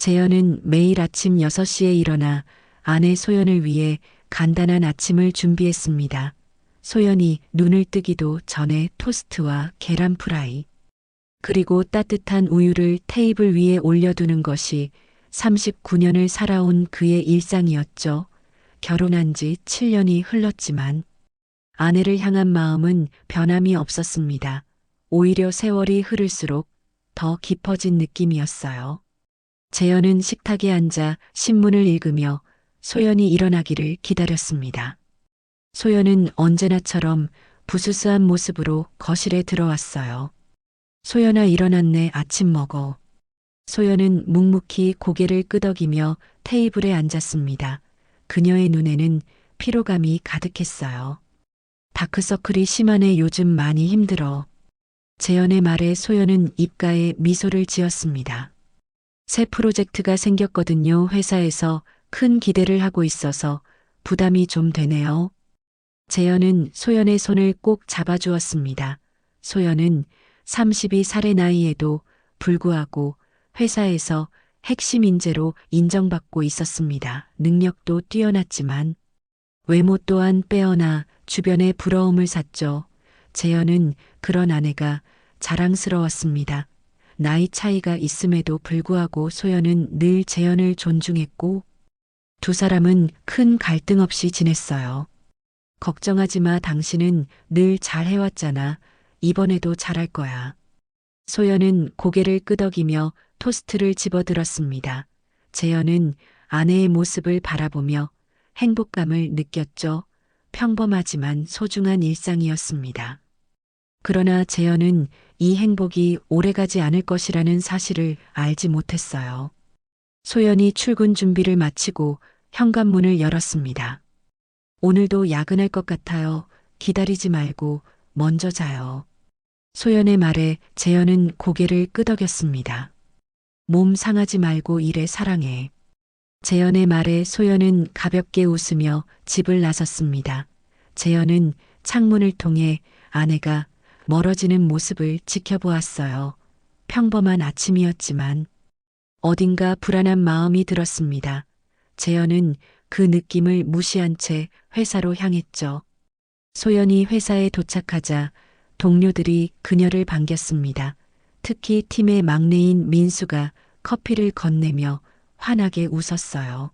재현은 매일 아침 6시에 일어나 아내 소연을 위해 간단한 아침을 준비했습니다. 소연이 눈을 뜨기도 전에 토스트와 계란 프라이, 그리고 따뜻한 우유를 테이블 위에 올려두는 것이 39년을 살아온 그의 일상이었죠. 결혼한 지 7년이 흘렀지만 아내를 향한 마음은 변함이 없었습니다. 오히려 세월이 흐를수록 더 깊어진 느낌이었어요. 재현은 식탁에 앉아 신문을 읽으며 소연이 일어나기를 기다렸습니다. 소연은 언제나처럼 부스스한 모습으로 거실에 들어왔어요. 소연아, 일어났네. 아침 먹어. 소연은 묵묵히 고개를 끄덕이며 테이블에 앉았습니다. 그녀의 눈에는 피로감이 가득했어요. 다크서클이 심하네. 요즘 많이 힘들어. 재현의 말에 소연은 입가에 미소를 지었습니다. 새 프로젝트가 생겼거든요. 회사에서 큰 기대를 하고 있어서 부담이 좀 되네요. 재현은 소연의 손을 꼭 잡아주었습니다. 소연은 32살의 나이에도 불구하고 회사에서 핵심 인재로 인정받고 있었습니다. 능력도 뛰어났지만 외모 또한 빼어나 주변의 부러움을 샀죠. 재현은 그런 아내가 자랑스러웠습니다. 나이 차이가 있음에도 불구하고 소연은 늘 재현을 존중했고 두 사람은 큰 갈등 없이 지냈어요. 걱정하지 마. 당신은 늘 잘해왔잖아. 이번에도 잘할 거야. 소연은 고개를 끄덕이며 토스트를 집어들었습니다. 재현은 아내의 모습을 바라보며 행복감을 느꼈죠. 평범하지만 소중한 일상이었습니다. 그러나 재현은 이 행복이 오래가지 않을 것이라는 사실을 알지 못했어요. 소연이 출근 준비를 마치고 현관문을 열었습니다. 오늘도 야근할 것 같아요. 기다리지 말고 먼저 자요. 소연의 말에 재현은 고개를 끄덕였습니다. 몸 상하지 말고 일해. 사랑해. 재현의 말에 소연은 가볍게 웃으며 집을 나섰습니다. 재현은 창문을 통해 아내가 멀어지는 모습을 지켜보았어요. 평범한 아침이었지만 어딘가 불안한 마음이 들었습니다. 재현은 그 느낌을 무시한 채 회사로 향했죠. 소연이 회사에 도착하자 동료들이 그녀를 반겼습니다. 특히 팀의 막내인 민수가 커피를 건네며 환하게 웃었어요.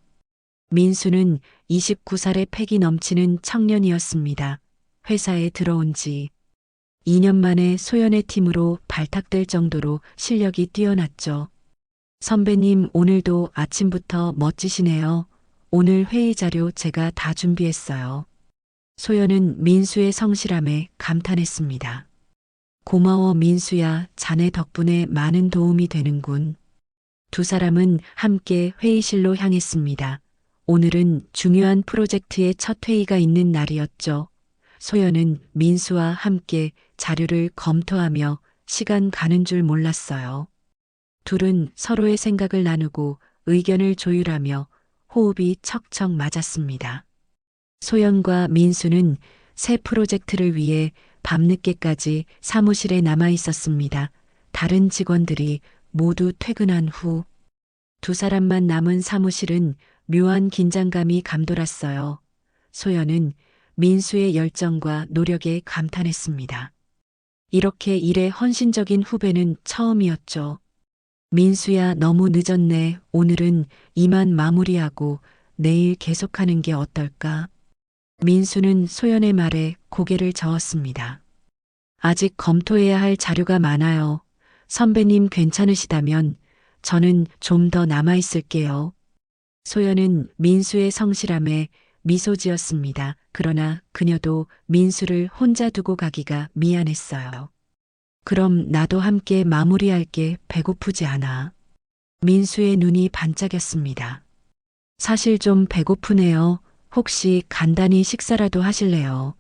민수는 29살의 패기 넘치는 청년이었습니다. 회사에 들어온 지 2년 만에 소연의 팀으로 발탁될 정도로 실력이 뛰어났죠. 선배님, 오늘도 아침부터 멋지시네요. 오늘 회의 자료 제가 다 준비했어요. 소연은 민수의 성실함에 감탄했습니다. 고마워 민수야. 자네 덕분에 많은 도움이 되는군. 두 사람은 함께 회의실로 향했습니다. 오늘은 중요한 프로젝트의 첫 회의가 있는 날이었죠. 소연은 민수와 함께 자료를 검토하며 시간 가는 줄 몰랐어요. 둘은 서로의 생각을 나누고 의견을 조율하며 호흡이 척척 맞았습니다. 소연과 민수는 새 프로젝트를 위해 밤늦게까지 사무실에 남아 있었습니다. 다른 직원들이 모두 퇴근한 후 두 사람만 남은 사무실은 묘한 긴장감이 감돌았어요. 소연은 민수의 열정과 노력에 감탄했습니다. 이렇게 일에 헌신적인 후배는 처음이었죠. 민수야, 너무 늦었네. 오늘은 이만 마무리하고 내일 계속하는 게 어떨까? 민수는 소연의 말에 고개를 저었습니다. 아직 검토해야 할 자료가 많아요. 선배님 괜찮으시다면 저는 좀 더 남아있을게요. 소연은 민수의 성실함에 미소 지었습니다. 그러나 그녀도 민수를 혼자 두고 가기가 미안했어요. 그럼 나도 함께 마무리할게. 배고프지 않아? 민수의 눈이 반짝였습니다. 사실 좀 배고프네요. 혹시 간단히 식사라도 하실래요?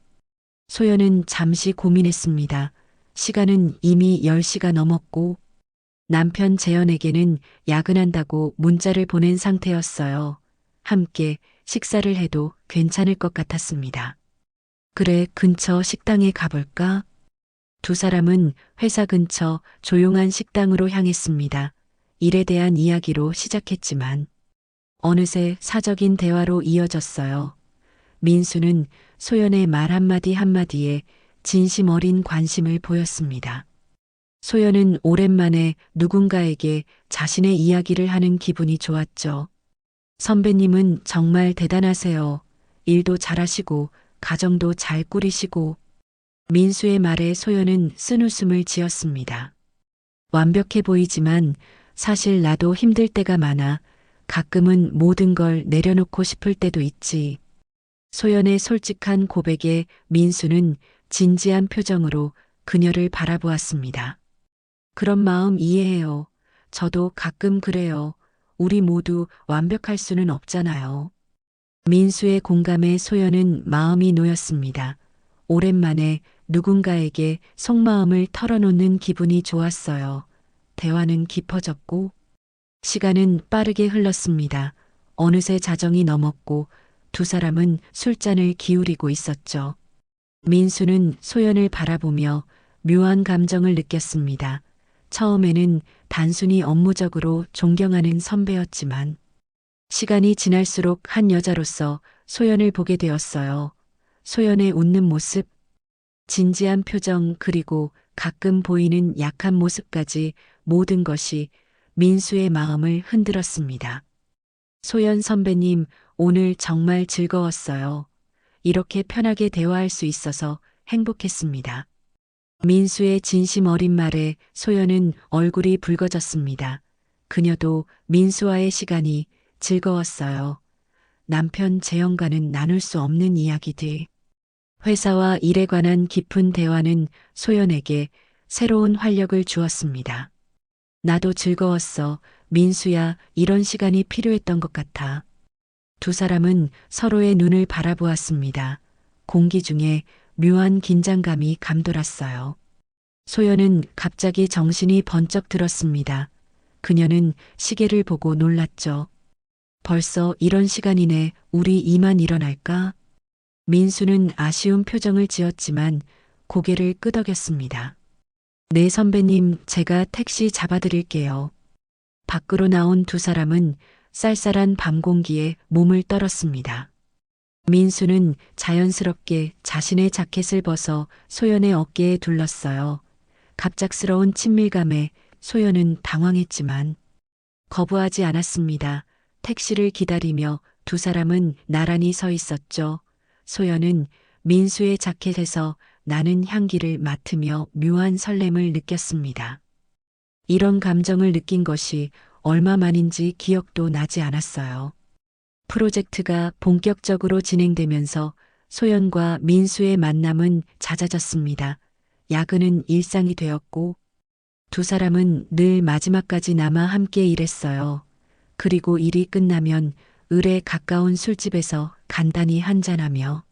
소연은 잠시 고민했습니다. 시간은 이미 10시가 넘었고 남편 재현에게는 야근한다고 문자를 보낸 상태였어요. 함께 식사를 해도 괜찮을 것 같았습니다. 그래, 근처 식당에 가볼까? 두 사람은 회사 근처 조용한 식당으로 향했습니다. 일에 대한 이야기로 시작했지만 어느새 사적인 대화로 이어졌어요. 민수는 소연의 말 한마디 한마디에 진심 어린 관심을 보였습니다. 소연은 오랜만에 누군가에게 자신의 이야기를 하는 기분이 좋았죠. 선배님은 정말 대단하세요. 일도 잘하시고 가정도 잘 꾸리시고. 민수의 말에 소연은 쓴웃음을 지었습니다. 완벽해 보이지만 사실 나도 힘들 때가 많아. 가끔은 모든 걸 내려놓고 싶을 때도 있지. 소연의 솔직한 고백에 민수는 진지한 표정으로 그녀를 바라보았습니다. 그런 마음 이해해요. 저도 가끔 그래요. 우리 모두 완벽할 수는 없잖아요. 민수의 공감에 소연은 마음이 놓였습니다. 오랜만에 누군가에게 속마음을 털어놓는 기분이 좋았어요. 대화는 깊어졌고 시간은 빠르게 흘렀습니다. 어느새 자정이 넘었고 두 사람은 술잔을 기울이고 있었죠. 민수는 소연을 바라보며 묘한 감정을 느꼈습니다. 처음에는 단순히 업무적으로 존경하는 선배였지만 시간이 지날수록 한 여자로서 소연을 보게 되었어요. 소연의 웃는 모습, 진지한 표정 그리고 가끔 보이는 약한 모습까지 모든 것이 민수의 마음을 흔들었습니다. 소연 선배님, 오늘 정말 즐거웠어요. 이렇게 편하게 대화할 수 있어서 행복했습니다. 민수의 진심 어린 말에 소연은 얼굴이 붉어졌습니다. 그녀도 민수와의 시간이 즐거웠어요. 남편 재영과는 나눌 수 없는 이야기들. 회사와 일에 관한 깊은 대화는 소연에게 새로운 활력을 주었습니다. 나도 즐거웠어. 민수야, 이런 시간이 필요했던 것 같아. 두 사람은 서로의 눈을 바라보았습니다. 공기 중에 묘한 긴장감이 감돌았어요. 소연은 갑자기 정신이 번쩍 들었습니다. 그녀는 시계를 보고 놀랐죠. 벌써 이런 시간이네. 우리 이만 일어날까? 민수는 아쉬운 표정을 지었지만 고개를 끄덕였습니다. 네, 선배님, 제가 택시 잡아드릴게요. 밖으로 나온 두 사람은 쌀쌀한 밤 공기에 몸을 떨었습니다. 민수는 자연스럽게 자신의 자켓을 벗어 소연의 어깨에 둘렀어요. 갑작스러운 친밀감에 소연은 당황했지만 거부하지 않았습니다. 택시를 기다리며 두 사람은 나란히 서 있었죠. 소연은 민수의 자켓에서 나는 향기를 맡으며 묘한 설렘을 느꼈습니다. 이런 감정을 느낀 것이 얼마만인지 기억도 나지 않았어요. 프로젝트가 본격적으로 진행되면서 소연과 민수의 만남은 잦아졌습니다. 야근은 일상이 되었고 두 사람은 늘 마지막까지 남아 함께 일했어요. 그리고 일이 끝나면 을에 가까운 술집에서 간단히 한잔하며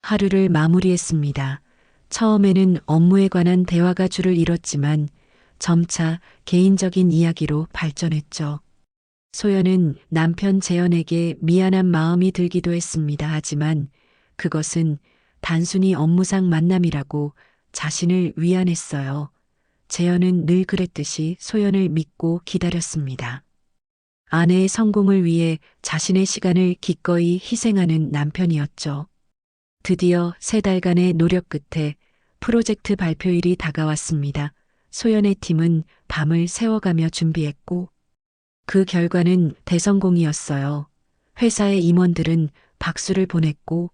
하루를 마무리했습니다. 처음에는 업무에 관한 대화가 주를 이뤘지만 점차 개인적인 이야기로 발전했죠. 소연은 남편 재현에게 미안한 마음이 들기도 했습니다. 하지만 그것은 단순히 업무상 만남이라고 자신을 위안했어요. 재현은 늘 그랬듯이 소연을 믿고 기다렸습니다. 아내의 성공을 위해 자신의 시간을 기꺼이 희생하는 남편이었죠. 드디어 3달간의 노력 끝에 프로젝트 발표일이 다가왔습니다. 소연의 팀은 밤을 새워가며 준비했고 그 결과는 대성공이었어요. 회사의 임원들은 박수를 보냈고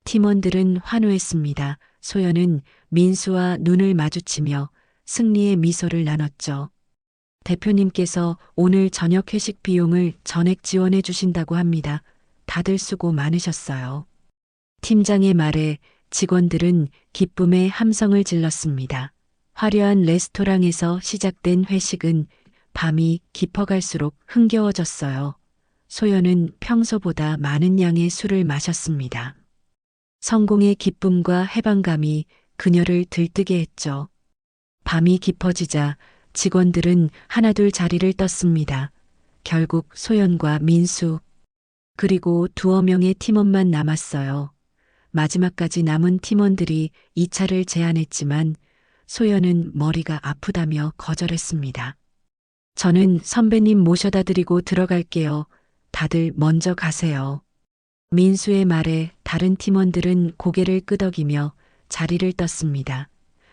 팀원들은 환호했습니다. 소연은 민수와 눈을 마주치며 승리의 미소를 나눴죠. 대표님께서 오늘 저녁 회식 비용을 전액 지원해 주신다고 합니다. 다들 수고 많으셨어요. 팀장의 말에 직원들은 기쁨의 함성을 질렀습니다. 화려한 레스토랑에서 시작된 회식은 밤이 깊어갈수록 흥겨워졌어요. 소연은 평소보다 많은 양의 술을 마셨습니다. 성공의 기쁨과 해방감이 그녀를 들뜨게 했죠. 밤이 깊어지자 직원들은 하나둘 자리를 떴습니다. 결국 소연과 민수, 그리고 2명의 팀원만 남았어요. 마지막까지 남은 팀원들이 2차를 제안했지만 소연은 머리가 아프다며 거절했습니다. 저는 선배님 모셔다 드리고 들어갈게요. 다들 먼저 가세요. 민수의 말에 다른 팀원들은 고개를 끄덕이며 자리를 떴습니다.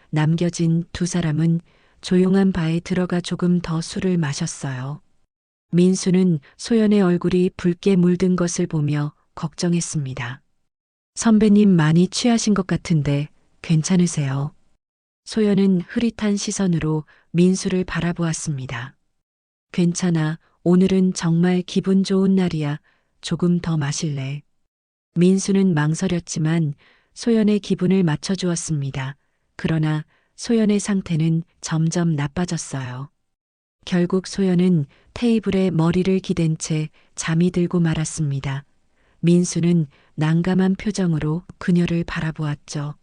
남겨진 두 사람은 조용한 바에 들어가 조금 더 술을 마셨어요. 민수는 소연의 얼굴이 붉게 물든 것을 보며 걱정했습니다. 선배님 많이 취하신 것 같은데 괜찮으세요? 소연은 흐릿한 시선으로 민수를 바라보았습니다. 괜찮아. 오늘은 정말 기분 좋은 날이야. 조금 더 마실래? 민수는 망설였지만 소연의 기분을 맞춰주었습니다. 그러나 소연의 상태는 점점 나빠졌어요. 결국 소연은 테이블에 머리를 기댄 채 잠이 들고 말았습니다. 민수는 난감한 표정으로 그녀를 바라보았죠.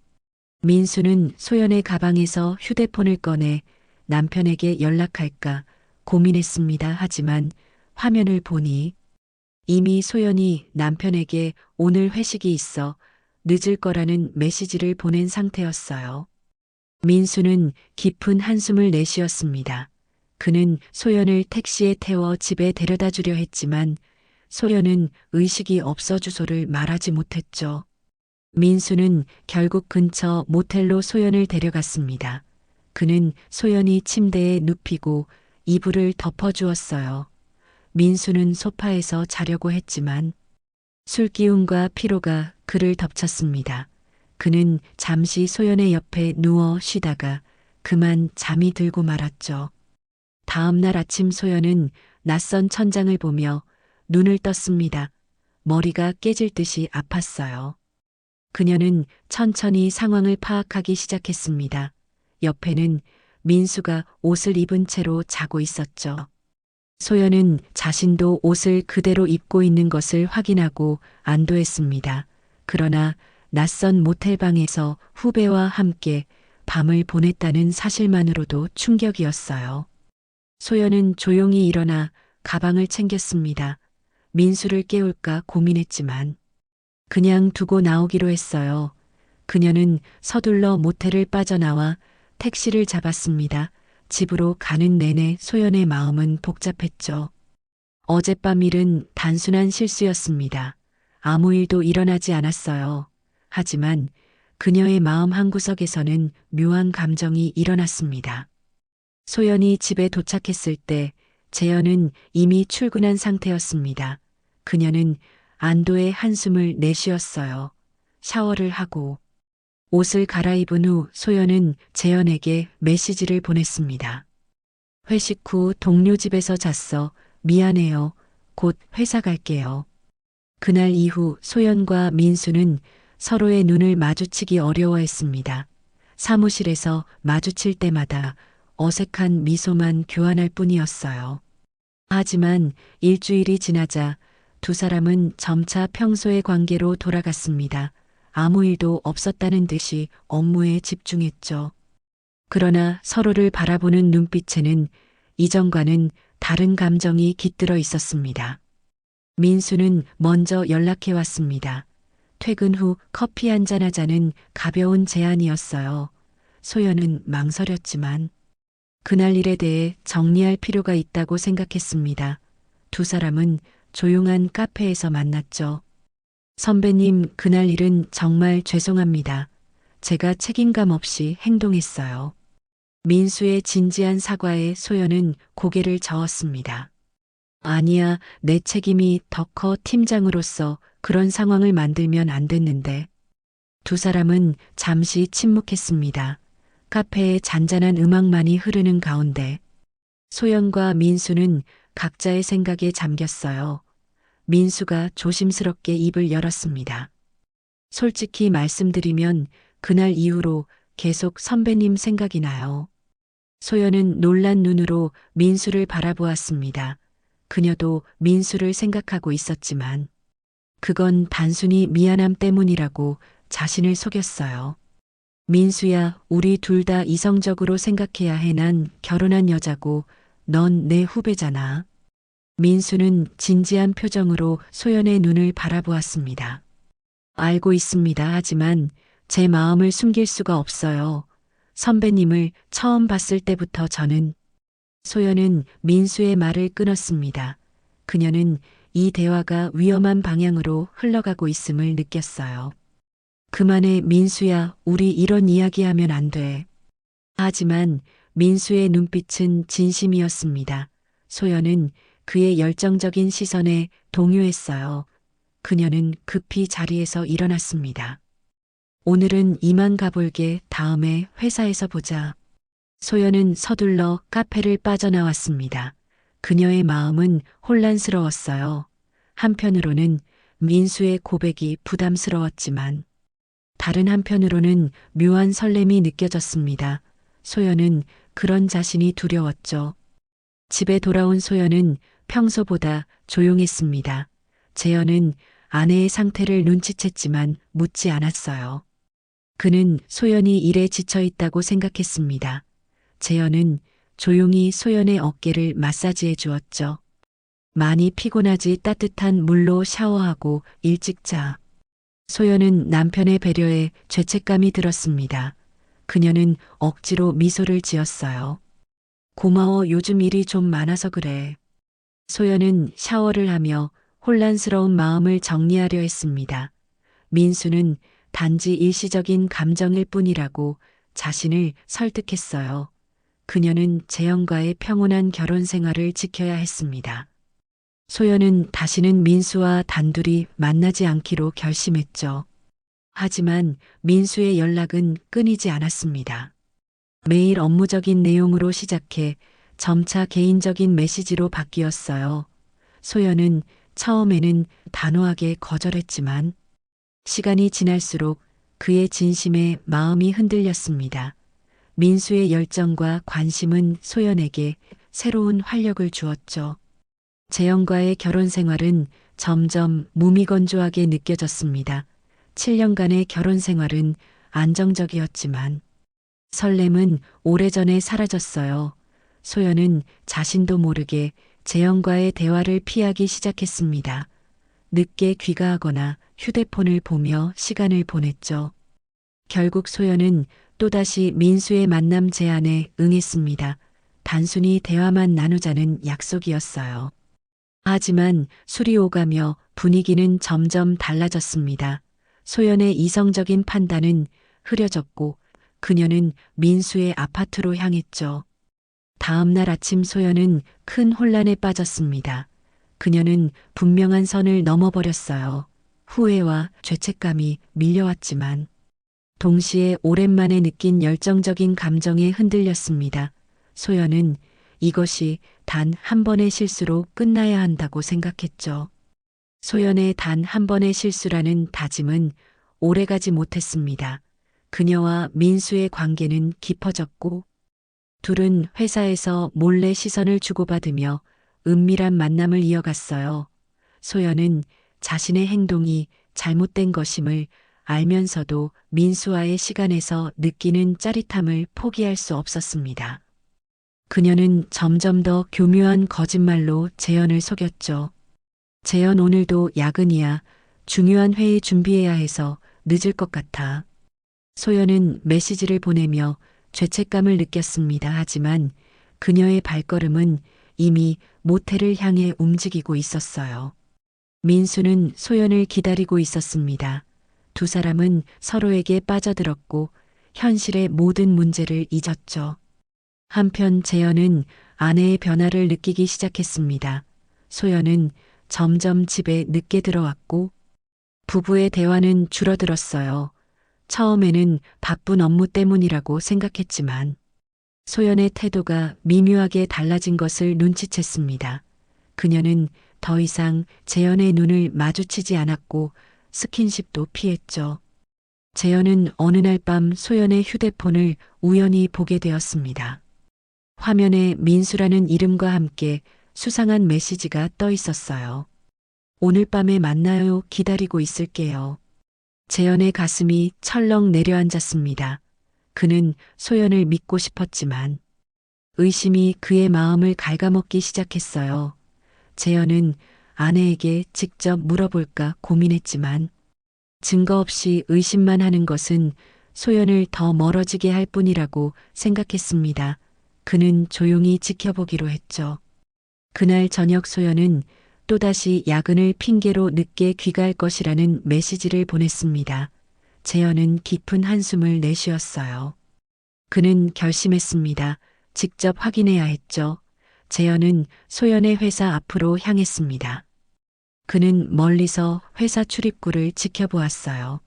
민수는 소연의 가방에서 휴대폰을 꺼내 남편에게 연락할까 고민했습니다. 하지만 화면을 보니 이미 소연이 남편에게 오늘 회식이 있어 늦을 거라는 메시지를 보낸 상태였어요. 민수는 깊은 한숨을 내쉬었습니다. 그는 소연을 택시에 태워 집에 데려다 주려 했지만 소연은 의식이 없어 주소를 말하지 못했죠. 민수는 결국 근처 모텔로 소연을 데려갔습니다. 그는 소연이 침대에 눕히고 이불을 덮어주었어요. 민수는 소파에서 자려고 했지만 술기운과 피로가 그를 덮쳤습니다. 그는 잠시 소연의 옆에 누워 쉬다가 그만 잠이 들고 말았죠. 다음 날 아침 소연은 낯선 천장을 보며 눈을 떴습니다. 머리가 깨질 듯이 아팠어요. 그녀는 천천히 상황을 파악하기 시작했습니다. 옆에는 민수가 옷을 입은 채로 자고 있었죠. 소연은 자신도 옷을 그대로 입고 있는 것을 확인하고 안도했습니다. 그러나 낯선 모텔방에서 후배와 함께 밤을 보냈다는 사실만으로도 충격이었어요. 소연은 조용히 일어나 가방을 챙겼습니다. 민수를 깨울까 고민했지만 그냥 두고 나오기로 했어요. 그녀는 서둘러 모텔을 빠져나와 택시를 잡았습니다. 집으로 가는 내내 소연의 마음은 복잡했죠. 어젯밤 일은 단순한 실수였습니다. 아무 일도 일어나지 않았어요. 하지만 그녀의 마음 한구석에서는 묘한 감정이 일어났습니다. 소연이 집에 도착했을 때 재현은 이미 출근한 상태였습니다. 그녀는 안도의 한숨을 내쉬었어요. 샤워를 하고 옷을 갈아입은 후 소연은 재현에게 메시지를 보냈습니다. 회식 후 동료 집에서 잤어. 미안해요. 곧 회사 갈게요. 그날 이후 소연과 민수는 서로의 눈을 마주치기 어려워했습니다. 사무실에서 마주칠 때마다 어색한 미소만 교환할 뿐이었어요. 하지만 일주일이 지나자 두 사람은 점차 평소의 관계로 돌아갔습니다. 아무 일도 없었다는 듯이 업무에 집중했죠. 그러나 서로를 바라보는 눈빛에는 이전과는 다른 감정이 깃들어 있었습니다. 민수는 먼저 연락해 왔습니다. 퇴근 후 커피 한잔 하자는 가벼운 제안이었어요. 소연은 망설였지만 그날 일에 대해 정리할 필요가 있다고 생각했습니다. 두 사람은 조용한 카페에서 만났죠. 선배님, 그날 일은 정말 죄송합니다. 제가 책임감 없이 행동했어요. 민수의 진지한 사과에 소연은 고개를 저었습니다. 아니야, 내 책임이 더 커. 팀장으로서 그런 상황을 만들면 안 됐는데. 두 사람은 잠시 침묵했습니다. 카페에 잔잔한 음악만이 흐르는 가운데 소연과 민수는 각자의 생각에 잠겼어요. 민수가 조심스럽게 입을 열었습니다. 솔직히 말씀드리면 그날 이후로 계속 선배님 생각이 나요. 소연은 놀란 눈으로 민수를 바라보았습니다. 그녀도 민수를 생각하고 있었지만 그건 단순히 미안함 때문이라고 자신을 속였어요. 민수야, 우리 둘 다 이성적으로 생각해야 해. 난 결혼한 여자고 넌 내 후배잖아. 민수는 진지한 표정으로 소연의 눈을 바라보았습니다. 알고 있습니다. 하지만 제 마음을 숨길 수가 없어요. 선배님을 처음 봤을 때부터 저는 소연은 민수의 말을 끊었습니다. 그녀는 이 대화가 위험한 방향으로 흘러가고 있음을 느꼈어요. 그만해, 민수야, 우리 이런 이야기하면 안 돼. 하지만 민수의 눈빛은 진심이었습니다. 소연은 그의 열정적인 시선에 동요했어요. 그녀는 급히 자리에서 일어났습니다. 오늘은 이만 가볼게. 다음에 회사에서 보자. 소연은 서둘러 카페를 빠져나왔습니다. 그녀의 마음은 혼란스러웠어요. 한편으로는 민수의 고백이 부담스러웠지만 다른 한편으로는 묘한 설렘이 느껴졌습니다. 소연은 그런 자신이 두려웠죠. 집에 돌아온 소연은 평소보다 조용했습니다. 재현은 아내의 상태를 눈치챘지만 묻지 않았어요. 그는 소연이 일에 지쳐 있다고 생각했습니다. 재현은 조용히 소연의 어깨를 마사지해 주었죠. 많이 피곤하지, 따뜻한 물로 샤워하고 일찍 자. 소연은 남편의 배려에 죄책감이 들었습니다. 그녀는 억지로 미소를 지었어요. 고마워, 요즘 일이 좀 많아서 그래. 소연은 샤워를 하며 혼란스러운 마음을 정리하려 했습니다. 민수는 단지 일시적인 감정일 뿐이라고 자신을 설득했어요. 그녀는 재현과의 평온한 결혼 생활을 지켜야 했습니다. 소연은 다시는 민수와 단둘이 만나지 않기로 결심했죠. 하지만 민수의 연락은 끊이지 않았습니다. 매일 업무적인 내용으로 시작해 점차 개인적인 메시지로 바뀌었어요. 소연은 처음에는 단호하게 거절했지만 시간이 지날수록 그의 진심에 마음이 흔들렸습니다. 민수의 열정과 관심은 소연에게 새로운 활력을 주었죠. 재현과의 결혼 생활은 점점 무미건조하게 느껴졌습니다. 7년간의 결혼 생활은 안정적이었지만 설렘은 오래전에 사라졌어요. 소연은 자신도 모르게 재현과의 대화를 피하기 시작했습니다. 늦게 귀가하거나 휴대폰을 보며 시간을 보냈죠. 결국 소연은 또다시 민수의 만남 제안에 응했습니다. 단순히 대화만 나누자는 약속이었어요. 하지만 술이 오가며 분위기는 점점 달라졌습니다. 소연의 이성적인 판단은 흐려졌고 그녀는 민수의 아파트로 향했죠. 다음 날 아침 소연은 큰 혼란에 빠졌습니다. 그녀는 분명한 선을 넘어버렸어요. 후회와 죄책감이 밀려왔지만 동시에 오랜만에 느낀 열정적인 감정에 흔들렸습니다. 소연은 이것이 단 한 번의 실수로 끝나야 한다고 생각했죠. 소연의 단 한 번의 실수라는 다짐은 오래가지 못했습니다. 그녀와 민수의 관계는 깊어졌고 둘은 회사에서 몰래 시선을 주고받으며 은밀한 만남을 이어갔어요. 소연은 자신의 행동이 잘못된 것임을 알면서도 민수와의 시간에서 느끼는 짜릿함을 포기할 수 없었습니다. 그녀는 점점 더 교묘한 거짓말로 재현을 속였죠. 재현, 오늘도 야근이야. 중요한 회의 준비해야 해서 늦을 것 같아. 소연은 메시지를 보내며 죄책감을 느꼈습니다. 하지만 그녀의 발걸음은 이미 모텔을 향해 움직이고 있었어요. 민수는 소연을 기다리고 있었습니다. 두 사람은 서로에게 빠져들었고 현실의 모든 문제를 잊었죠. 한편 재현은 아내의 변화를 느끼기 시작했습니다. 소연은 점점 집에 늦게 들어왔고 부부의 대화는 줄어들었어요. 처음에는 바쁜 업무 때문이라고 생각했지만 소연의 태도가 미묘하게 달라진 것을 눈치챘습니다. 그녀는 더 이상 재현의 눈을 마주치지 않았고 스킨십도 피했죠. 재현은 어느 날 밤 소연의 휴대폰을 우연히 보게 되었습니다. 화면에 민수라는 이름과 함께 수상한 메시지가 떠 있었어요. 오늘 밤에 만나요. 기다리고 있을게요. 재현의 가슴이 철렁 내려앉았습니다. 그는 소연을 믿고 싶었지만 의심이 그의 마음을 갉아먹기 시작했어요. 재현은 아내에게 직접 물어볼까 고민했지만 증거 없이 의심만 하는 것은 소연을 더 멀어지게 할 뿐이라고 생각했습니다. 그는 조용히 지켜보기로 했죠. 그날 저녁 소연은 또다시 야근을 핑계로 늦게 귀가할 것이라는 메시지를 보냈습니다. 재현은 깊은 한숨을 내쉬었어요. 그는 결심했습니다. 직접 확인해야 했죠. 재현은 소연의 회사 앞으로 향했습니다. 그는 멀리서 회사 출입구를 지켜보았어요.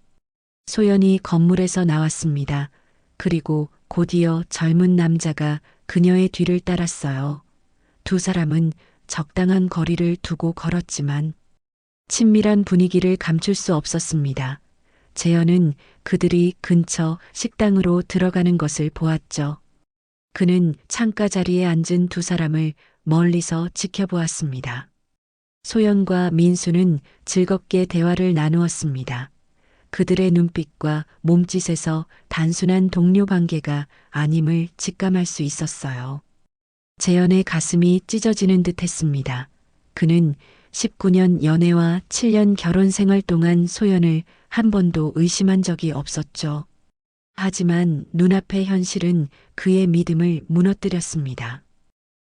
소연이 건물에서 나왔습니다. 그리고 곧이어 젊은 남자가 그녀의 뒤를 따랐어요. 두 사람은 적당한 거리를 두고 걸었지만 친밀한 분위기를 감출 수 없었습니다. 재현은 그들이 근처 식당으로 들어가는 것을 보았죠. 그는 창가 자리에 앉은 두 사람을 멀리서 지켜보았습니다. 소연과 민수는 즐겁게 대화를 나누었습니다. 그들의 눈빛과 몸짓에서 단순한 동료 관계가 아님을 직감할 수 있었어요. 재현의 가슴이 찢어지는 듯 했습니다. 그는 19년 연애와 7년 결혼 생활 동안 소연을 한 번도 의심한 적이 없었죠. 하지만 눈앞의 현실은 그의 믿음을 무너뜨렸습니다.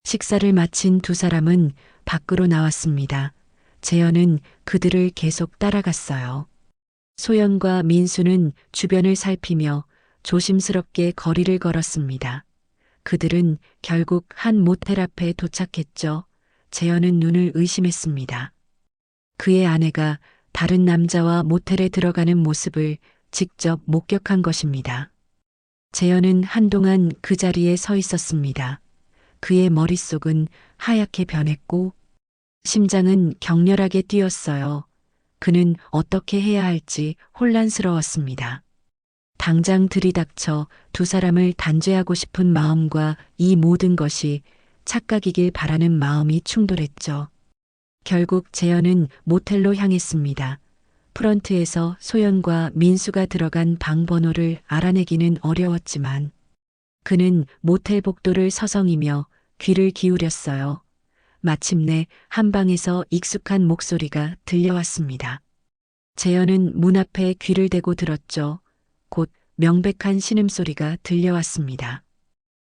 식사를 마친 두 사람은 밖으로 나왔습니다. 재현은 그들을 계속 따라갔어요. 소연과 민수는 주변을 살피며 조심스럽게 거리를 걸었습니다. 그들은 결국 한 모텔 앞에 도착했죠. 재현은 눈을 의심했습니다. 그의 아내가 다른 남자와 모텔에 들어가는 모습을 직접 목격한 것입니다. 재현은 한동안 그 자리에 서 있었습니다. 그의 머릿속은 하얗게 변했고 심장은 격렬하게 뛰었어요. 그는 어떻게 해야 할지 혼란스러웠습니다. 당장 들이닥쳐 두 사람을 단죄하고 싶은 마음과 이 모든 것이 착각이길 바라는 마음이 충돌했죠. 결국 재현은 모텔로 향했습니다. 프런트에서 소연과 민수가 들어간 방 번호를 알아내기는 어려웠지만 그는 모텔 복도를 서성이며 귀를 기울였어요. 마침내 한 방에서 익숙한 목소리가 들려왔습니다. 재현은 문 앞에 귀를 대고 들었죠. 곧 명백한 신음소리가 들려왔습니다.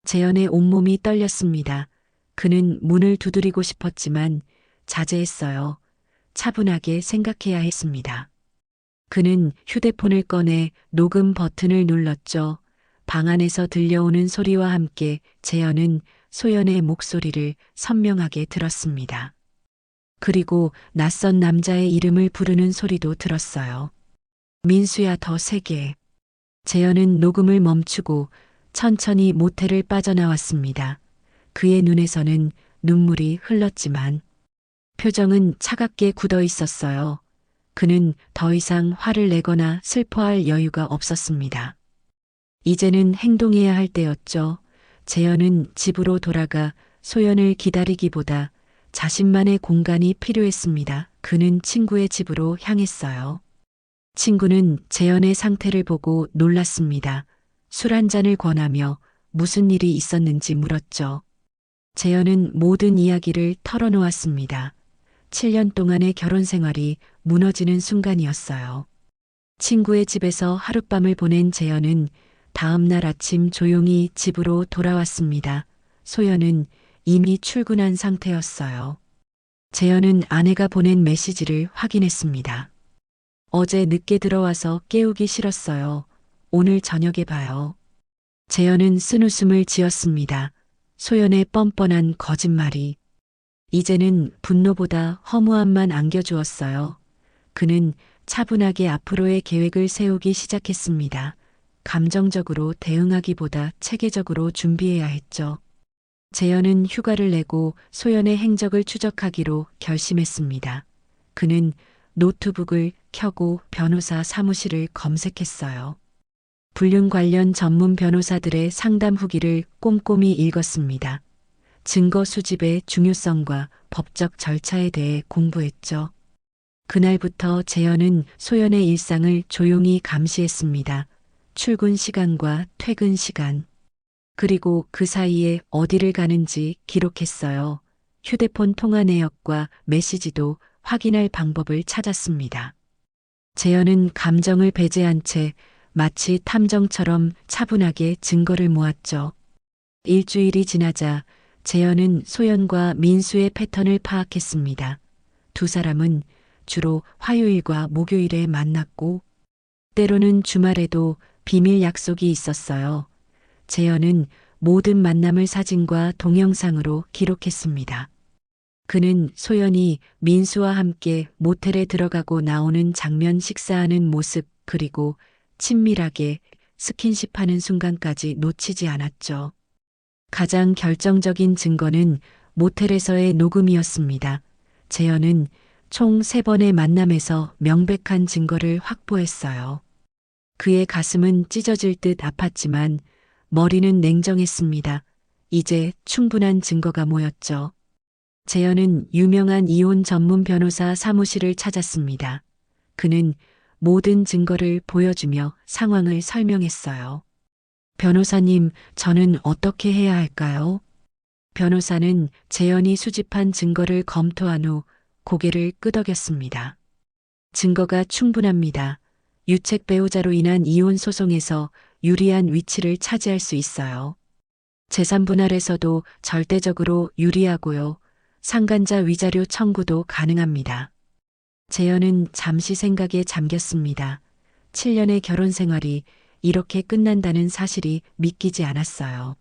재현의 온몸이 떨렸습니다. 그는 문을 두드리고 싶었지만 자제했어요. 차분하게 생각해야 했습니다. 그는 휴대폰을 꺼내 녹음 버튼을 눌렀죠. 방 안에서 들려오는 소리와 함께 재현은 소연의 목소리를 선명하게 들었습니다. 그리고 낯선 남자의 이름을 부르는 소리도 들었어요. 민수야, 더 세게. 재현은 녹음을 멈추고 천천히 모텔을 빠져나왔습니다. 그의 눈에서는 눈물이 흘렀지만 표정은 차갑게 굳어 있었어요. 그는 더 이상 화를 내거나 슬퍼할 여유가 없었습니다. 이제는 행동해야 할 때였죠. 재현은 집으로 돌아가 소연을 기다리기보다 자신만의 공간이 필요했습니다. 그는 친구의 집으로 향했어요. 친구는 재현의 상태를 보고 놀랐습니다. 술 한 잔을 권하며 무슨 일이 있었는지 물었죠. 재현은 모든 이야기를 털어놓았습니다. 7년 동안의 결혼 생활이 무너지는 순간이었어요. 친구의 집에서 하룻밤을 보낸 재현은 다음 날 아침 조용히 집으로 돌아왔습니다. 소연은 이미 출근한 상태였어요. 재현은 아내가 보낸 메시지를 확인했습니다. 어제 늦게 들어와서 깨우기 싫었어요. 오늘 저녁에 봐요. 재현은 쓴웃음을 지었습니다. 소연의 뻔뻔한 거짓말이 이제는 분노보다 허무함만 안겨주었어요. 그는 차분하게 앞으로의 계획을 세우기 시작했습니다. 감정적으로 대응하기보다 체계적으로 준비해야 했죠. 재현은 휴가를 내고 소연의 행적을 추적하기로 결심했습니다. 그는 노트북을 켜고 변호사 사무실을 검색했어요. 불륜 관련 전문 변호사들의 상담 후기를 꼼꼼히 읽었습니다. 증거 수집의 중요성과 법적 절차에 대해 공부했죠. 그날부터 재현은 소연의 일상을 조용히 감시했습니다. 출근 시간과 퇴근 시간, 그리고 그 사이에 어디를 가는지 기록했어요. 휴대폰 통화 내역과 메시지도 확인할 방법을 찾았습니다. 재현은 감정을 배제한 채 마치 탐정처럼 차분하게 증거를 모았죠. 일주일이 지나자 재현은 소연과 민수의 패턴을 파악했습니다. 두 사람은 주로 화요일과 목요일에 만났고 때로는 주말에도 비밀 약속이 있었어요. 재현은 모든 만남을 사진과 동영상으로 기록했습니다. 그는 소연이 민수와 함께 모텔에 들어가고 나오는 장면, 식사하는 모습, 그리고 친밀하게 스킨십하는 순간까지 놓치지 않았죠. 가장 결정적인 증거는 모텔에서의 녹음이었습니다. 재현은 총 3번의 만남에서 명백한 증거를 확보했어요. 그의 가슴은 찢어질 듯 아팠지만 머리는 냉정했습니다. 이제 충분한 증거가 모였죠. 재현은 유명한 이혼 전문 변호사 사무실을 찾았습니다. 그는 모든 증거를 보여주며 상황을 설명했어요. 변호사님, 저는 어떻게 해야 할까요? 변호사는 재현이 수집한 증거를 검토한 후 고개를 끄덕였습니다. 증거가 충분합니다. 유책 배우자로 인한 이혼 소송에서 유리한 위치를 차지할 수 있어요. 재산 분할에서도 절대적으로 유리하고요. 상간자 위자료 청구도 가능합니다. 재현은 잠시 생각에 잠겼습니다. 7년의 결혼 생활이 이렇게 끝난다는 사실이 믿기지 않았어요.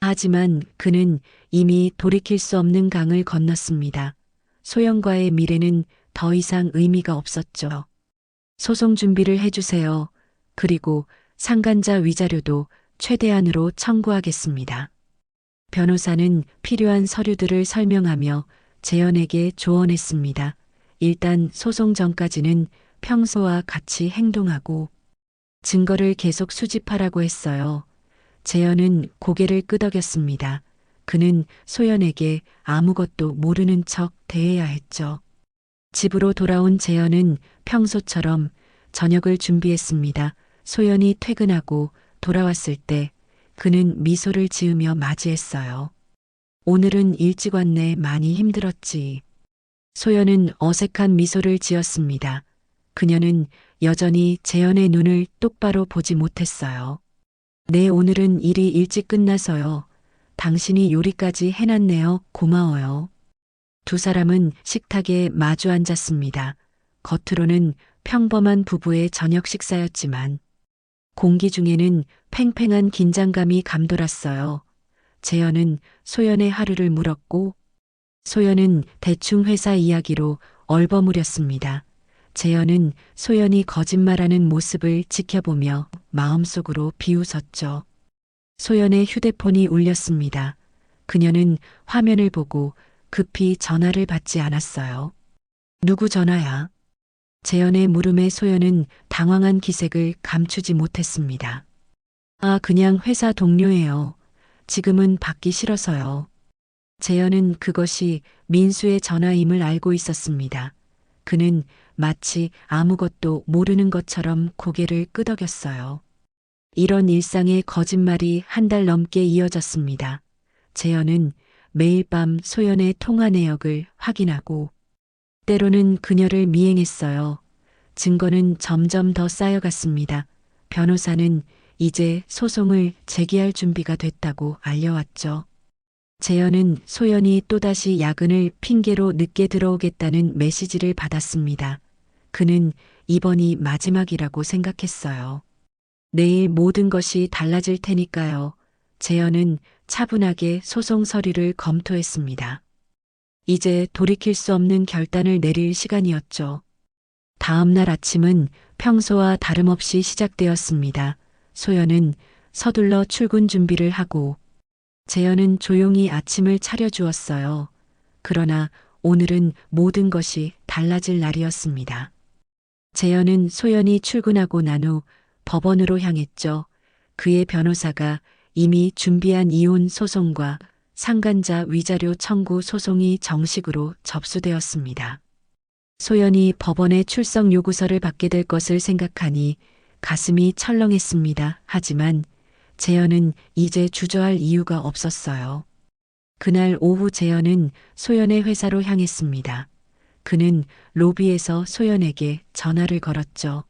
하지만 그는 이미 돌이킬 수 없는 강을 건넜습니다. 소영과의 미래는 더 이상 의미가 없었죠. 소송 준비를 해주세요. 그리고 상간자 위자료도 최대한으로 청구하겠습니다. 변호사는 필요한 서류들을 설명하며 재현에게 조언했습니다. 일단 소송 전까지는 평소와 같이 행동하고 증거를 계속 수집하라고 했어요. 재현은 고개를 끄덕였습니다. 그는 소연에게 아무것도 모르는 척 대해야 했죠. 집으로 돌아온 재현은 평소처럼 저녁을 준비했습니다. 소연이 퇴근하고 돌아왔을 때 그는 미소를 지으며 맞이했어요. 오늘은 일찍 왔네. 많이 힘들었지. 소연은 어색한 미소를 지었습니다. 그녀는 여전히 재현의 눈을 똑바로 보지 못했어요. 네, 오늘은 일이 일찍 끝나서요. 당신이 요리까지 해놨네요. 고마워요. 두 사람은 식탁에 마주 앉았습니다. 겉으로는 평범한 부부의 저녁 식사였지만 공기 중에는 팽팽한 긴장감이 감돌았어요. 재현은 소연의 하루를 물었고 소연은 대충 회사 이야기로 얼버무렸습니다. 재현은 소연이 거짓말하는 모습을 지켜보며 마음속으로 비웃었죠. 소연의 휴대폰이 울렸습니다. 그녀는 화면을 보고 급히 전화를 받지 않았어요. 누구 전화야? 재현의 물음에 소연은 당황한 기색을 감추지 못했습니다. 아, 그냥 회사 동료예요. 지금은 받기 싫어서요. 재현은 그것이 민수의 전화임을 알고 있었습니다. 그는 마치 아무것도 모르는 것처럼 고개를 끄덕였어요. 이런 일상의 거짓말이 한 달 넘게 이어졌습니다. 재현은 매일 밤 소연의 통화 내역을 확인하고 때로는 그녀를 미행했어요. 증거는 점점 더 쌓여갔습니다. 변호사는 이제 소송을 제기할 준비가 됐다고 알려왔죠. 재현은 소연이 또다시 야근을 핑계로 늦게 들어오겠다는 메시지를 받았습니다. 그는 이번이 마지막이라고 생각했어요. 내일 모든 것이 달라질 테니까요. 재현은 차분하게 소송 서류를 검토했습니다. 이제 돌이킬 수 없는 결단을 내릴 시간이었죠. 다음 날 아침은 평소와 다름없이 시작되었습니다. 소연은 서둘러 출근 준비를 하고 재현은 조용히 아침을 차려주었어요. 그러나 오늘은 모든 것이 달라질 날이었습니다. 재현은 소연이 출근하고 난 후 법원으로 향했죠. 그의 변호사가 이미 준비한 이혼 소송과 상간자 위자료 청구 소송이 정식으로 접수되었습니다. 소연이 법원에 출석 요구서를 받게 될 것을 생각하니 가슴이 철렁했습니다. 하지만 재현은 이제 주저할 이유가 없었어요. 그날 오후 재현은 소연의 회사로 향했습니다. 그는 로비에서 소연에게 전화를 걸었죠.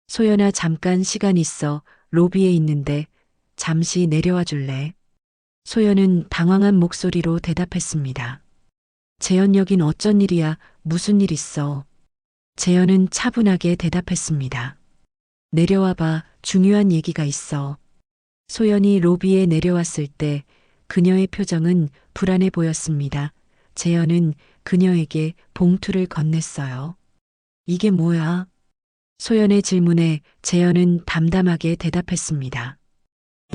소연아, 잠깐 시간 있어. 로비에 있는데 잠시 내려와 줄래? 소연은 당황한 목소리로 대답했습니다. 재현 여긴 어쩐 일이야? 무슨 일 있어? 재현은 차분하게 대답했습니다. 내려와봐. 중요한 얘기가 있어. 소연이 로비에 내려왔을 때 그녀의 표정은 불안해 보였습니다. 재현은 그녀에게 봉투를 건넸어요. 이게 뭐야? 소연의 질문에 재현은 담담하게 대답했습니다.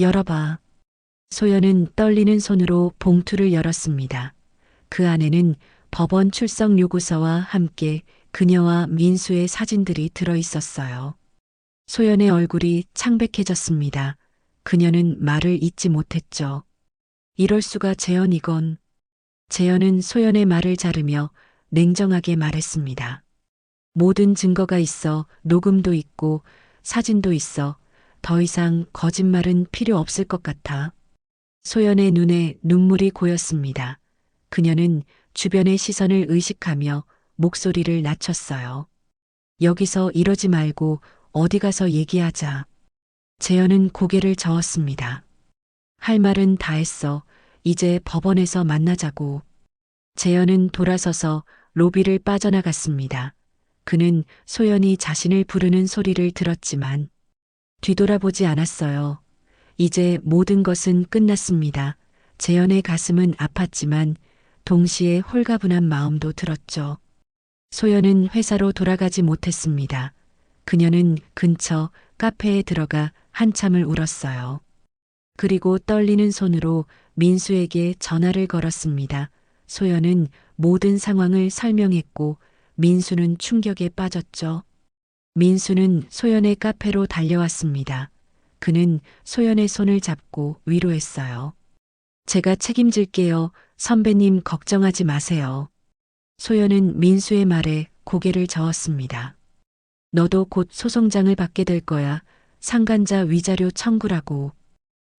열어봐. 소연은 떨리는 손으로 봉투를 열었습니다. 그 안에는 법원 출석 요구서와 함께 그녀와 민수의 사진들이 들어 있었어요. 소연의 얼굴이 창백해졌습니다. 그녀는 말을 잇지 못했죠. 이럴 수가 재현 이건. 재현은 소연의 말을 자르며 냉정하게 말했습니다. 모든 증거가 있어. 녹음도 있고 사진도 있어. 더 이상 거짓말은 필요 없을 것 같아. 소연의 눈에 눈물이 고였습니다. 그녀는 주변의 시선을 의식하며 목소리를 낮췄어요. 여기서 이러지 말고 어디 가서 얘기하자. 재현은 고개를 저었습니다. 할 말은 다 했어. 이제 법원에서 만나자고. 재현은 돌아서서 로비를 빠져나갔습니다. 그는 소연이 자신을 부르는 소리를 들었지만 뒤돌아보지 않았어요. 이제 모든 것은 끝났습니다. 재현의 가슴은 아팠지만 동시에 홀가분한 마음도 들었죠. 소연은 회사로 돌아가지 못했습니다. 그녀는 근처 카페에 들어가 한참을 울었어요. 그리고 떨리는 손으로 민수에게 전화를 걸었습니다. 소연은 모든 상황을 설명했고 민수는 충격에 빠졌죠. 민수는 소연의 카페로 달려왔습니다. 그는 소연의 손을 잡고 위로했어요. 제가 책임질게요. 선배님 걱정하지 마세요. 소연은 민수의 말에 고개를 저었습니다. 너도 곧 소송장을 받게 될 거야. 상간자 위자료 청구라고.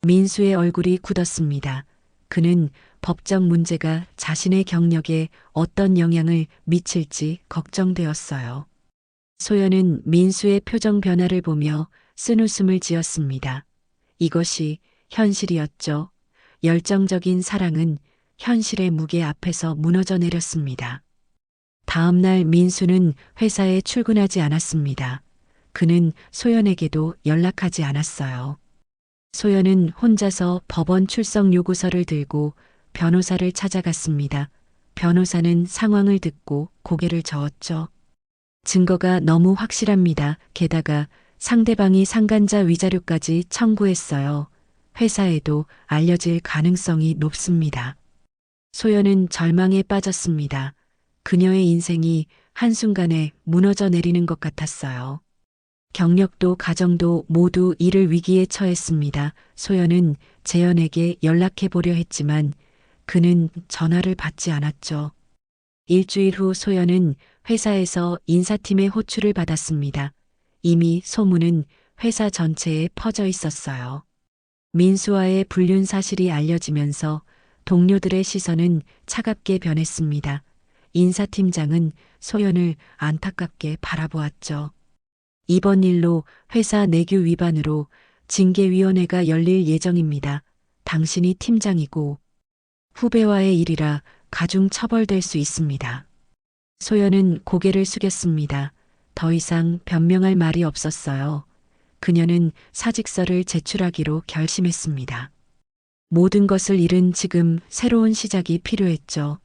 민수의 얼굴이 굳었습니다. 그는 법적 문제가 자신의 경력에 어떤 영향을 미칠지 걱정되었어요. 소연은 민수의 표정 변화를 보며 쓴웃음을 지었습니다. 이것이 현실이었죠. 열정적인 사랑은 현실의 무게 앞에서 무너져 내렸습니다. 다음 날 민수는 회사에 출근하지 않았습니다. 그는 소연에게도 연락하지 않았어요. 소연은 혼자서 법원 출석 요구서를 들고 변호사를 찾아갔습니다. 변호사는 상황을 듣고 고개를 저었죠. 증거가 너무 확실합니다. 게다가 상대방이 상간자 위자료까지 청구했어요. 회사에도 알려질 가능성이 높습니다. 소연은 절망에 빠졌습니다. 그녀의 인생이 한순간에 무너져 내리는 것 같았어요. 경력도 가정도 모두 이를 위기에 처했습니다. 소연은 재현에게 연락해 보려 했지만 그는 전화를 받지 않았죠. 일주일 후 소연은 회사에서 인사팀의 호출을 받았습니다. 이미 소문은 회사 전체에 퍼져 있었어요. 민수와의 불륜 사실이 알려지면서 동료들의 시선은 차갑게 변했습니다. 인사팀장은 소연을 안타깝게 바라보았죠. 이번 일로 회사 내규 위반으로 징계위원회가 열릴 예정입니다. 당신이 팀장이고 후배와의 일이라 가중 처벌될 수 있습니다. 소연은 고개를 숙였습니다. 더 이상 변명할 말이 없었어요. 그녀는 사직서를 제출하기로 결심했습니다. 모든 것을 잃은 지금 새로운 시작이 필요했죠.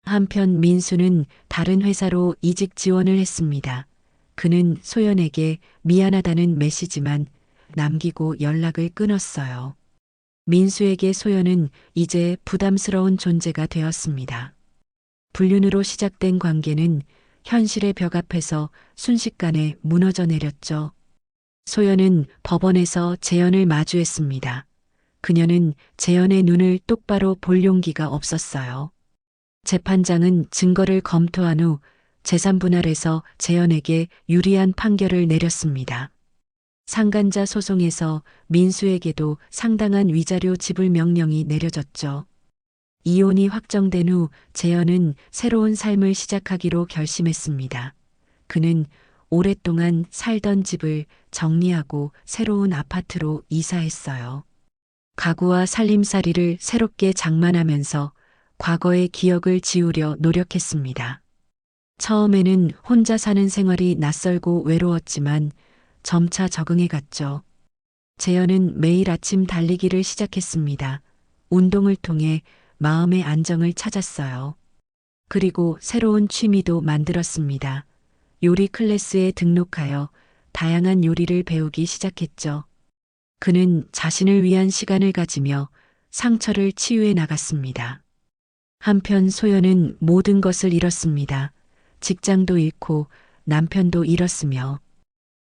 한편 민수는 다른 회사로 이직 지원을 했습니다. 그는 소연에게 미안하다는 메시지만 남기고 연락을 끊었어요. 민수에게 소연은 이제 부담스러운 존재가 되었습니다. 불륜으로 시작된 관계는 현실의 벽 앞에서 순식간에 무너져 내렸죠. 소연은 법원에서 재현을 마주했습니다. 그녀는 재현의 눈을 똑바로 볼 용기가 없었어요. 재판장은 증거를 검토한 후 재산 분할에서 재현에게 유리한 판결을 내렸습니다. 상간자 소송에서 민수에게도 상당한 위자료 지불 명령이 내려졌죠. 이혼이 확정된 후 재현은 새로운 삶을 시작하기로 결심했습니다. 그는 오랫동안 살던 집을 정리하고 새로운 아파트로 이사했어요. 가구와 살림살이를 새롭게 장만하면서 과거의 기억을 지우려 노력했습니다. 처음에는 혼자 사는 생활이 낯설고 외로웠지만 점차 적응해 갔죠. 재현은 매일 아침 달리기를 시작했습니다. 운동을 통해 마음의 안정을 찾았어요. 그리고 새로운 취미도 만들었습니다. 요리 클래스에 등록하여 다양한 요리를 배우기 시작했죠. 그는 자신을 위한 시간을 가지며 상처를 치유해 나갔습니다. 한편 소연은 모든 것을 잃었습니다. 직장도 잃고 남편도 잃었으며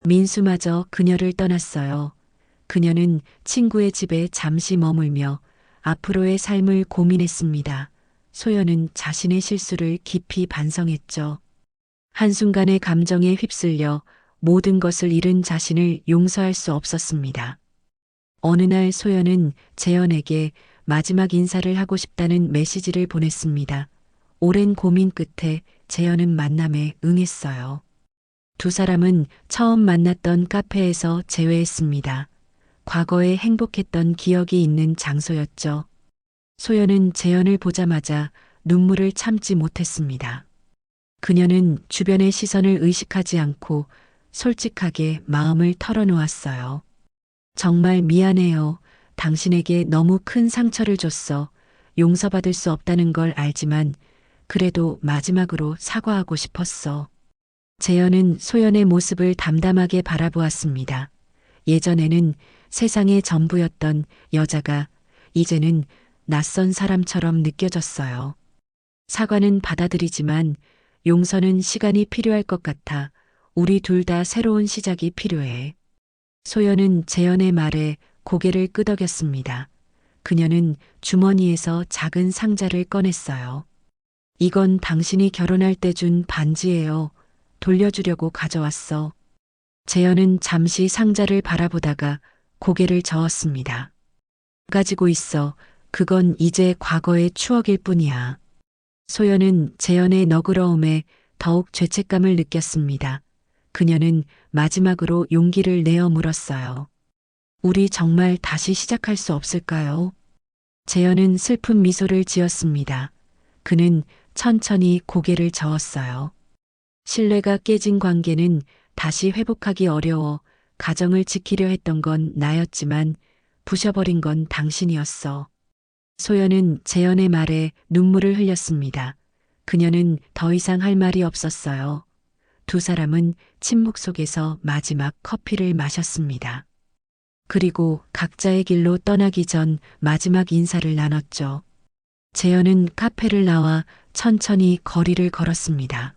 민수마저 그녀를 떠났어요. 그녀는 친구의 집에 잠시 머물며 앞으로의 삶을 고민했습니다. 소연은 자신의 실수를 깊이 반성했죠. 한순간의 감정에 휩쓸려 모든 것을 잃은 자신을 용서할 수 없었습니다. 어느 날 소연은 재현에게 마지막 인사를 하고 싶다는 메시지를 보냈습니다. 오랜 고민 끝에 재현은 만남에 응했어요. 두 사람은 처음 만났던 카페에서 재회했습니다. 과거에 행복했던 기억이 있는 장소였죠. 소연은 재현을 보자마자 눈물을 참지 못했습니다. 그녀는 주변의 시선을 의식하지 않고 솔직하게 마음을 털어놓았어요. 정말 미안해요. 당신에게 너무 큰 상처를 줬어. 용서받을 수 없다는 걸 알지만 그래도 마지막으로 사과하고 싶었어. 재현은 소연의 모습을 담담하게 바라보았습니다. 예전에는 세상의 전부였던 여자가 이제는 낯선 사람처럼 느껴졌어요. 사과는 받아들이지만 용서는 시간이 필요할 것 같아. 우리 둘 다 새로운 시작이 필요해. 소연은 재현의 말에 고개를 끄덕였습니다. 그녀는 주머니에서 작은 상자를 꺼냈어요. 이건 당신이 결혼할 때 준 반지예요. 돌려주려고 가져왔어. 재현은 잠시 상자를 바라보다가 고개를 저었습니다. 가지고 있어. 그건 이제 과거의 추억일 뿐이야. 소연은 재현의 너그러움에 더욱 죄책감을 느꼈습니다. 그녀는 마지막으로 용기를 내어 물었어요. 우리 정말 다시 시작할 수 없을까요? 재현은 슬픈 미소를 지었습니다. 그는 천천히 고개를 저었어요. 신뢰가 깨진 관계는 다시 회복하기 어려워. 가정을 지키려 했던 건 나였지만 부셔버린 건 당신이었어. 소연은 재현의 말에 눈물을 흘렸습니다. 그녀는 더 이상 할 말이 없었어요. 두 사람은 침묵 속에서 마지막 커피를 마셨습니다. 그리고 각자의 길로 떠나기 전 마지막 인사를 나눴죠. 재현은 카페를 나와 천천히 거리를 걸었습니다.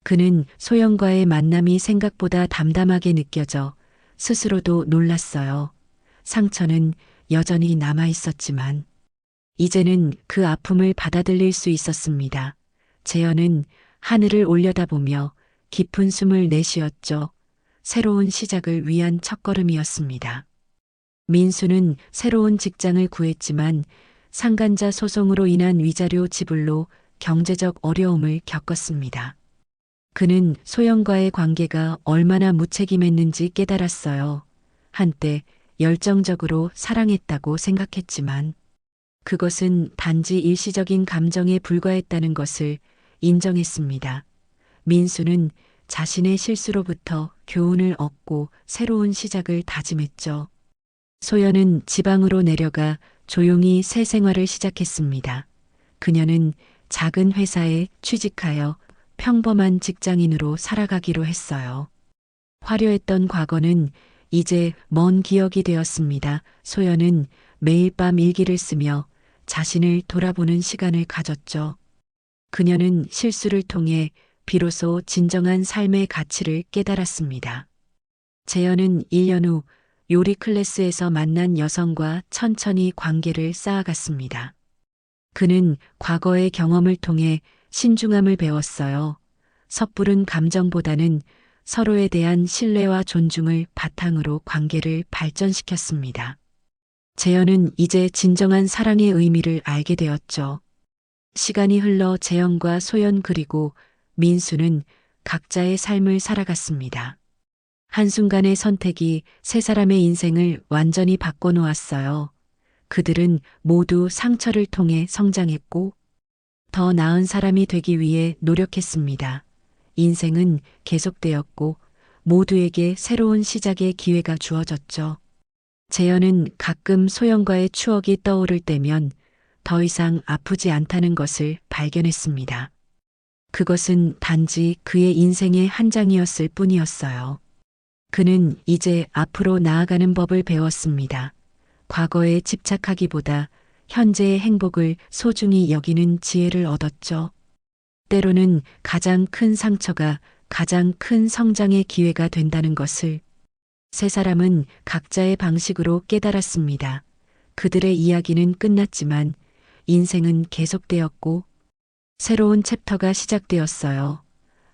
그는 소연과의 만남이 생각보다 담담하게 느껴져 스스로도 놀랐어요. 상처는 여전히 남아 있었지만 이제는 그 아픔을 받아들일 수 있었습니다. 재현은 하늘을 올려다보며 깊은 숨을 내쉬었죠. 새로운 시작을 위한 첫걸음이었습니다. 민수는 새로운 직장을 구했지만 상간자 소송으로 인한 위자료 지불로 경제적 어려움을 겪었습니다. 그는 소연과의 관계가 얼마나 무책임했는지 깨달았어요. 한때 열정적으로 사랑했다고 생각했지만 그것은 단지 일시적인 감정에 불과했다는 것을 인정했습니다. 민수는 자신의 실수로부터 교훈을 얻고 새로운 시작을 다짐했죠. 소연은 지방으로 내려가 조용히 새 생활을 시작했습니다. 그녀는 작은 회사에 취직하여 평범한 직장인으로 살아가기로 했어요. 화려했던 과거는 이제 먼 기억이 되었습니다. 소연은 매일 밤 일기를 쓰며 자신을 돌아보는 시간을 가졌죠. 그녀는 실수를 통해 비로소 진정한 삶의 가치를 깨달았습니다. 재현은 1년 후 요리 클래스에서 만난 여성과 천천히 관계를 쌓아갔습니다. 그는 과거의 경험을 통해 신중함을 배웠어요. 섣부른 감정보다는 서로에 대한 신뢰와 존중을 바탕으로 관계를 발전시켰습니다. 재현은 이제 진정한 사랑의 의미를 알게 되었죠. 시간이 흘러 재현과 소연 그리고 민수는 각자의 삶을 살아갔습니다. 한순간의 선택이 세 사람의 인생을 완전히 바꿔놓았어요. 그들은 모두 상처를 통해 성장했고 더 나은 사람이 되기 위해 노력했습니다. 인생은 계속되었고 모두에게 새로운 시작의 기회가 주어졌죠. 재현은 가끔 소영과의 추억이 떠오를 때면 더 이상 아프지 않다는 것을 발견했습니다. 그것은 단지 그의 인생의 한 장이었을 뿐이었어요. 그는 이제 앞으로 나아가는 법을 배웠습니다. 과거에 집착하기보다 현재의 행복을 소중히 여기는 지혜를 얻었죠. 때로는 가장 큰 상처가 가장 큰 성장의 기회가 된다는 것을 세 사람은 각자의 방식으로 깨달았습니다. 그들의 이야기는 끝났지만 인생은 계속되었고 새로운 챕터가 시작되었어요.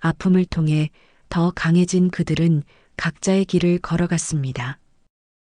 아픔을 통해 더 강해진 그들은 각자의 길을 걸어갔습니다.